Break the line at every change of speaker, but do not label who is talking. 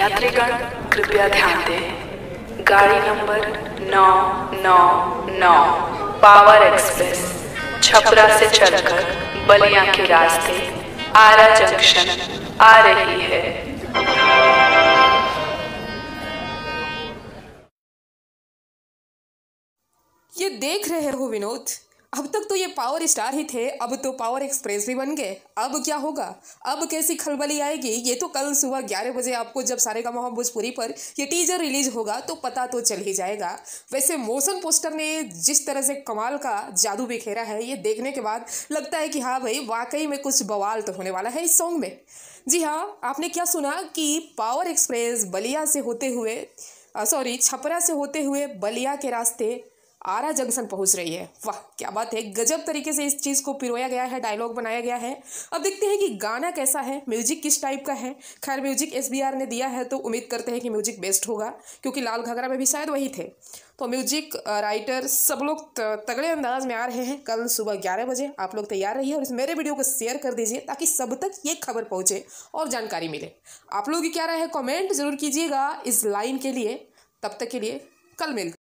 यात्रीगण कृपया ध्यान दें। गाड़ी नंबर 999 पावर एक्सप्रेस छपरा से चलकर बलिया के रास्ते आरा जंक्शन आ रही है।
ये देख रहे हो विनोद, अब तक तो ये पावर स्टार ही थे, अब तो पावर एक्सप्रेस भी बन गए। अब क्या होगा, अब कैसी खलबली आएगी, ये तो कल सुबह 11 बजे आपको जब सारेगामा भोजपुरी पर ये टीजर रिलीज होगा तो पता तो चल ही जाएगा। वैसे मोशन पोस्टर ने जिस तरह से कमाल का जादू बिखेरा है, ये देखने के बाद लगता है कि हाँ भाई वाकई में कुछ बवाल तो होने वाला है इस सॉन्ग में। जी हाँ, आपने क्या सुना कि पावर एक्सप्रेस बलिया से होते हुए छपरा से होते हुए बलिया के रास्ते आरा जंक्शन पहुंच रही है। वाह क्या बात है, गजब तरीके से इस चीज़ को पिरोया गया है, डायलॉग बनाया गया है। अब देखते हैं कि गाना कैसा है, म्यूजिक किस टाइप का है। खैर म्यूजिक SBR ने दिया है तो उम्मीद करते हैं कि म्यूजिक बेस्ट होगा, क्योंकि लाल घाघरा में भी शायद वही थे। तो म्यूजिक राइटर सब लोग तगड़े अंदाज में आ रहे हैं। कल सुबह 11 बजे आप लोग तैयार रहिए और इस मेरे वीडियो को शेयर कर दीजिए ताकि सब तक ये खबर पहुँचे और जानकारी मिले। आप लोग की क्या राय है, कॉमेंट जरूर कीजिएगा इस लाइन के लिए। तब तक के लिए कल मिलते।